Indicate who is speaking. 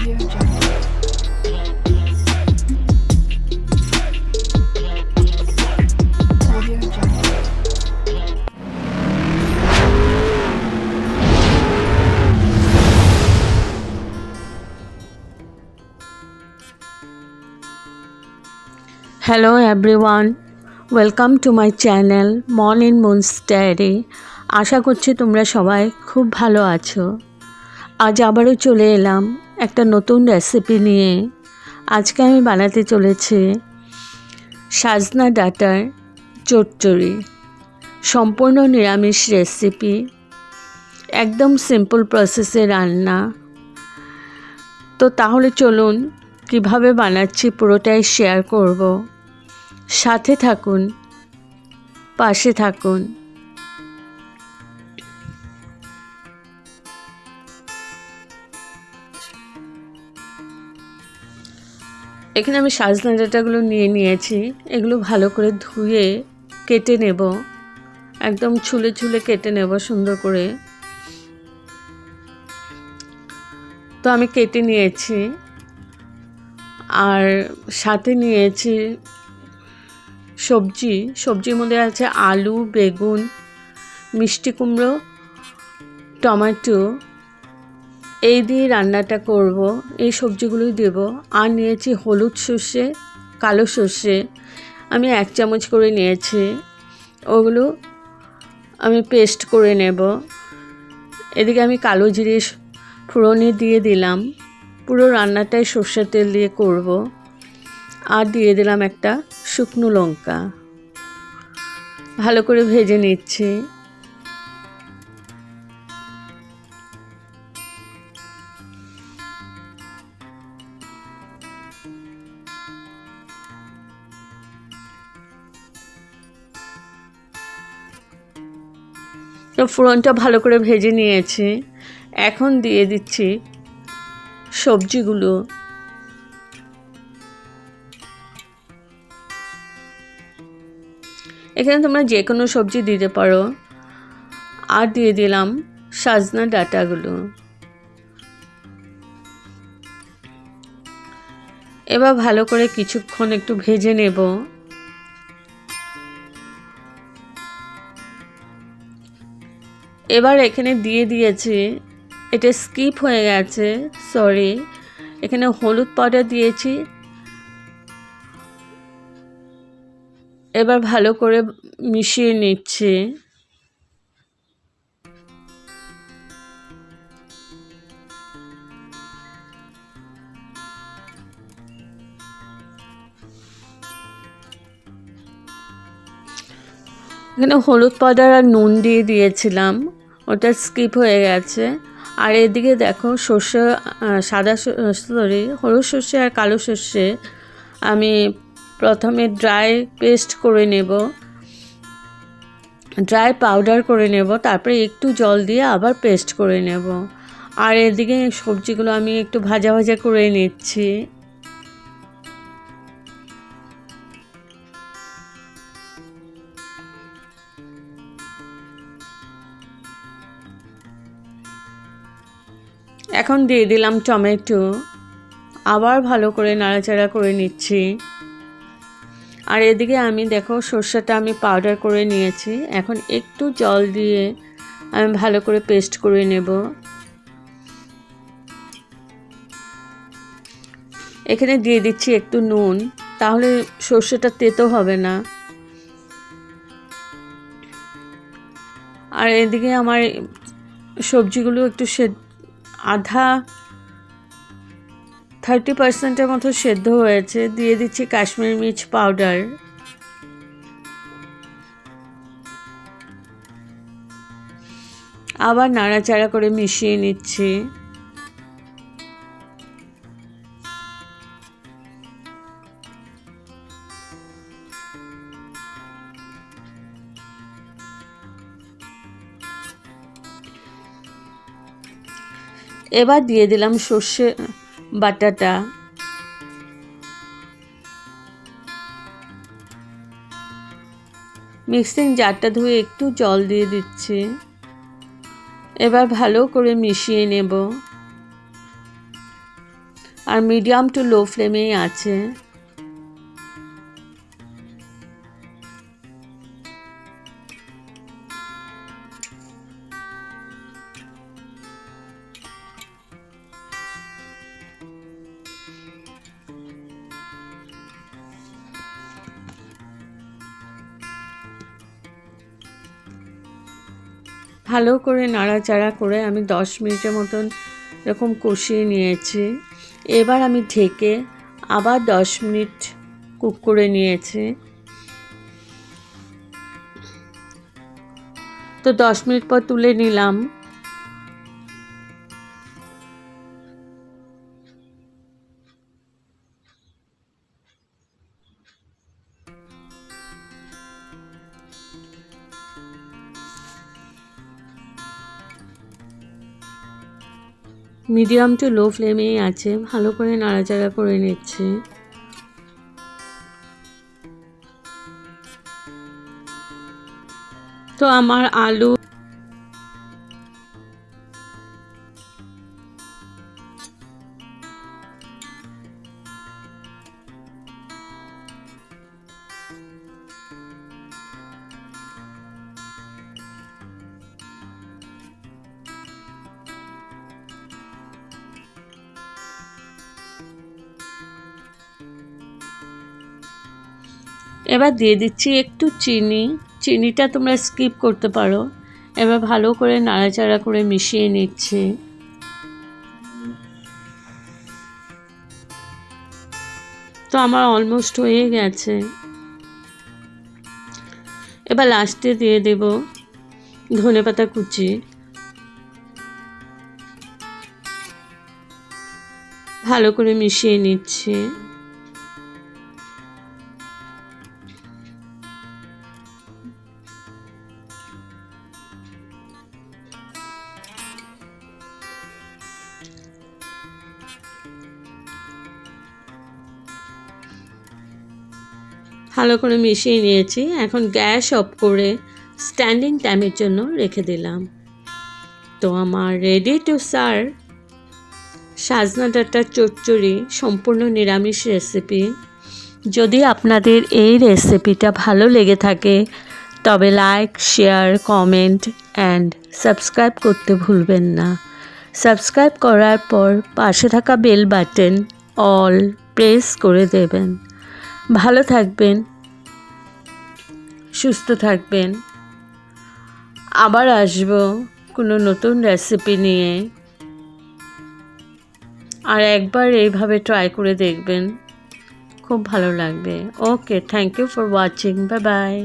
Speaker 1: Audio Jungle. Audio Jungle.
Speaker 2: Hello everyone, welcome to my channel Morning Moon's Diary. আশা করছি তোমরা সবাই খুব ভালো আছো। আজ আবারও চলে এলাম একটা নতুন রেসিপি নিয়ে। আজকে আমি বানাতে চলেছি সাজনা ডাঁটার চচ্চড়ি। সম্পূর্ণ নিরামিষ রেসিপি, একদম সিম্পল প্রসেসে রান্না। তো তাহলে চলুন কিভাবে বানাচ্ছি পুরোটাই শেয়ার করব। সাথে থাকুন, পাশে থাকুন। এখানে আমি সাজনা ডাঁটাগুলো নিয়েছি। এগুলো ভালো করে ধুয়ে কেটে নেব, একদম ছুলে ছুলে কেটে নেব সুন্দর করে। তো আমি কেটে নিয়েছি, আর সাথে নিয়েছি সবজির মধ্যে আছে আলু, বেগুন, মিষ্টি কুমড়ো, টমেটো। এই দিয়ে রান্নাটা করব, এই সবজিগুলোই দেব। আর নিয়েছি হলুদ সর্ষে, কালো সর্ষে, আমি 1 চামচ করে নিয়েছি। ওগুলো আমি পেস্ট করে নেব। এদিকে আমি কালো জিরে ফোড়নে দিয়ে দিলাম। পুরো রান্নাটাই সর্ষের তেল দিয়ে করব। আর দিয়ে দিলাম একটা শুকনো লঙ্কা, ভালো করে ভেজে নিচ্ছি। তো ফোড়নটা ভালো করে ভেজে নিয়েছি। এখন দিয়ে দিচ্ছি সবজিগুলো। এখানে তোমরা যে কোনো সবজি দিতে পারো। আর দিয়ে দিলাম সাজনা ডাঁটাগুলো। এবার ভালো করে কিছুক্ষণ একটু ভেজে নেব। এবার এখানে দিয়ে দিয়েছি, এটা স্কিপ হয়ে গেছে, সরি। এখানে হলুদ পাউডার দিয়েছি। এবার ভালো করে মিশিয়ে নিচ্ছি। এখানে হলুদ পাউডার আর নুন দিয়ে দিয়েছিলাম, ওটা স্কিপ হয়ে গেছে। আর এদিকে দেখো হলুদ সর্ষে আর কালো সর্ষে আমি প্রথমে ড্রাই পেস্ট করে নেব, ড্রাই পাউডার করে নেব, তারপরে একটু জল দিয়ে আবার পেস্ট করে নেব। আর এদিকে সবজিগুলো আমি একটু ভাজা ভাজা করে নিচ্ছি। এখন দিয়ে দিলাম টমেটো, আবার ভালো করে নাড়াচাড়া করে নিচ্ছি। আর এদিকে আমি দেখো সর্ষেটা আমি পাউডার করে নিয়েছি। এখন একটু জল দিয়ে আমি ভালো করে পেস্ট করে নেব। এখানে দিয়ে দিচ্ছি একটু নুন, তাহলে সর্ষেটা তেতো হবে না। আর এদিকে আমার সবজিগুলো একটু আধা 30%-এর মতো সেদ্ধ হয়েছে। দিয়ে দিচ্ছি কাশ্মীরি মির্চ পাউডার। আবার নাড়াচাড়া করে মিশিয়ে নিচ্ছি। এবার দিয়ে দিলাম সর্ষে বাটাটা। মিক্সিং জারটা ধুয়ে একটু জল দিয়ে দিচ্ছি। এবার ভালো করে মিশিয়ে নেব। আর মিডিয়াম টু লো ফ্লেমেই আছে। ভালো করে নাড়াচাড়া করে আমি 10 মিনিটের মতন এরকম কষিয়ে নিয়েছি। এবার আমি ঢেকে আবার 10 মিনিট কুক করে নিয়েছি। তো 10 মিনিট পর তুলে নিলাম। মিডিয়াম টু লো ফ্লেমেই আছে, ভালো করে নাড়াচাড়া করে নিচ্ছি। তো আমার আলু এবার দিয়ে দিচ্ছি একটু চিনি। চিনিটা তোমরা স্কিপ করতে পারো। এবার ভালো করে নাড়াচাড়া করে মিশিয়ে নিচ্ছি। তো আমার অলমোস্ট হয়ে গেছে। এবার লাস্টে দিয়ে দেব ধনেপাতা কুচি। ভালো করে মিশিয়ে নিচ্ছি। ভালো করে মিশিয়ে নিয়েছি। এখন গ্যাস অফ করে স্ট্যান্ডিং টাইমের জন্য রেখে দিলাম। তো আমার রেডি টু সার্ভ সাজনা ডাঁটার চচ্চড়ি, সম্পূর্ণ নিরামিষ রেসিপি। যদি আপনাদের এই রেসিপিটা ভালো লেগে থাকে তবে like, share, comment and subscribe করতে ভুলবেন না। সাবস্ক্রাইব করার পর পাশে থাকা বেল বাটন অল প্রেস করে দেবেন। ভালো থাকবেন, সুস্থ থাকবেন। আবার আসবো কোনো নতুন রেসিপি নিয়ে। আর একবার এইভাবে ট্রাই করে দেখবেন, খুব ভালো লাগবে। Okay, thank you for watching. Bye by.